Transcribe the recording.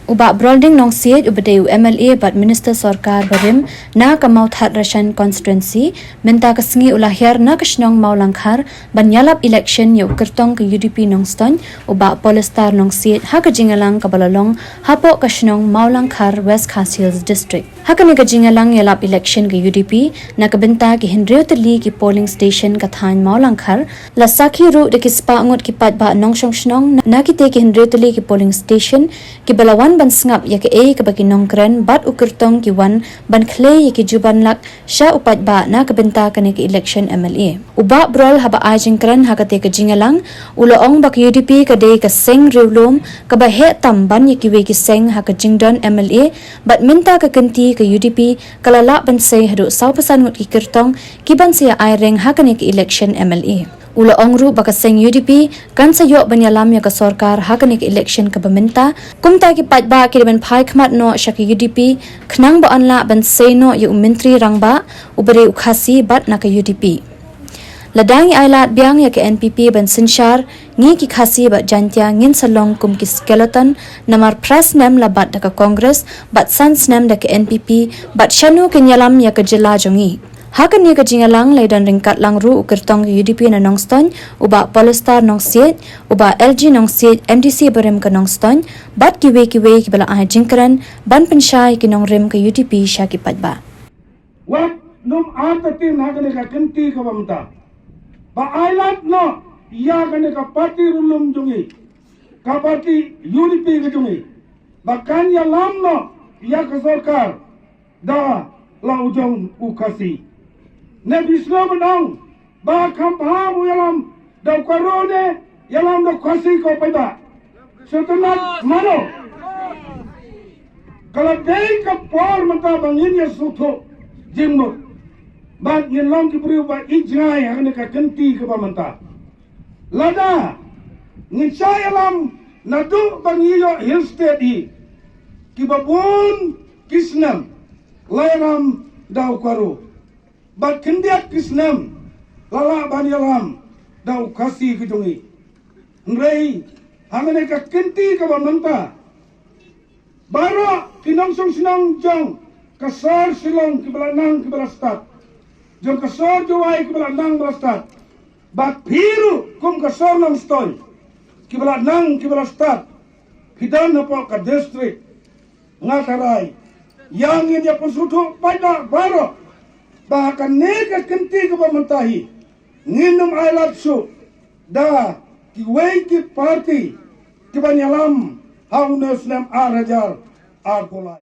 Ubak Brol ding Nongstoiñ ubadeu MLA bat Minister Sarkar Barim na kamau that Russian constituency minta kesengi ulah Hiar na kesnong Mawlangkhar ban Ïalap election yu Kyrtong ke UDP Nongstoiñ ubak Polestar Nongstoiñ ha kejingalang kabalalong hapok kesnong Mawlangkhar West Khas Hills District. Hakani kejingalang Ïalap election ke UDP na kebenta ki Hendreu teli ki polling station kathain Mawlangkhar la sakhi ru de kispa ngot ki pat ba Nongstoiñ na kite ki Hendreu teli ki polling station ki balawan ban sngap ya ke ke bagi nongkren bat Kyrtong ki wan ban khle ya ki juban lak sha upat ba na kebenta kane ki election MLA uba Brol haba ajingkran hakate ke jingalang uloong bak UDP ka de ka seng riulom ka ba he tam ban ya ki we ki seng ha ka jingdon MLA bat minta ka kenti ke UDP kalala ban sei hadu 100% ngut ki Kyrtong ki ban sia ai reng ha kane ki election MLA Ula ongru baka seng UDP kan sayok banyalam ya ka sarkar hakanik election ka pemerintah kumta ki patba ki ban phai khmat no shaki UDP khnang ba anla ban seno yu menteri rangba ubare ukhasi bat na ka UDP ladangi Ïalap biang ya ka NPP ban sinshar ngi ki khasi ba jantia ngin salong kum ki skeleton namar press nem la bat da ka congress bat sans nem da ka NPP bat shanu ki nyalam ya ka jila jongi Hakan ni kejingalang laidan ringkat langru Kyrtong UDP na Nongstoiñ uba Polestar Nongstoiñ uba LG Nongstoiñ MDC berem ke Nongstoiñ bat kiwe ki bala ah jingkran ban pensyai ki nongrim ke UDP syaki patba. Wat num atatin hakan ka kenti ka bamta. Ba Ïalap no ya kan ka parti rulum jungi. Ka parti UDP ke jungi. Bahkan ya lam no ya ka sarkar da la ujong ukasi. Nabi Islam menang, bahkan paham Ïalap dah korone, Ïalap dah kuasi kau pada. Setelah mana? Kalau day kapal mentah bangin ya suto jemur, bang Ïalap diberi ubah ijai hanya kenti ke mentah. Lada, ngisai Ïalap nadu bangiyo hill state di, kibabun kisnam, layram dah koru. Bat kendiak kisnam lala ban Ïalap dau kasi kejungi nrei hangane ka kenti ka bamanta baro kinongsoiñ sinong jong kasar silong kibalanang kibalastat jong kasar jowai kibalanang balastat bat piru kum kasar Nongstoiñ kibalanang kibalastat kidan napo ka district ngatarai yang ini pun sudu pada baro bahkan nega kenti ke pementahi nginum Ïalap su da kiwei ki parti ki banyalam haunes nem arajar arkolai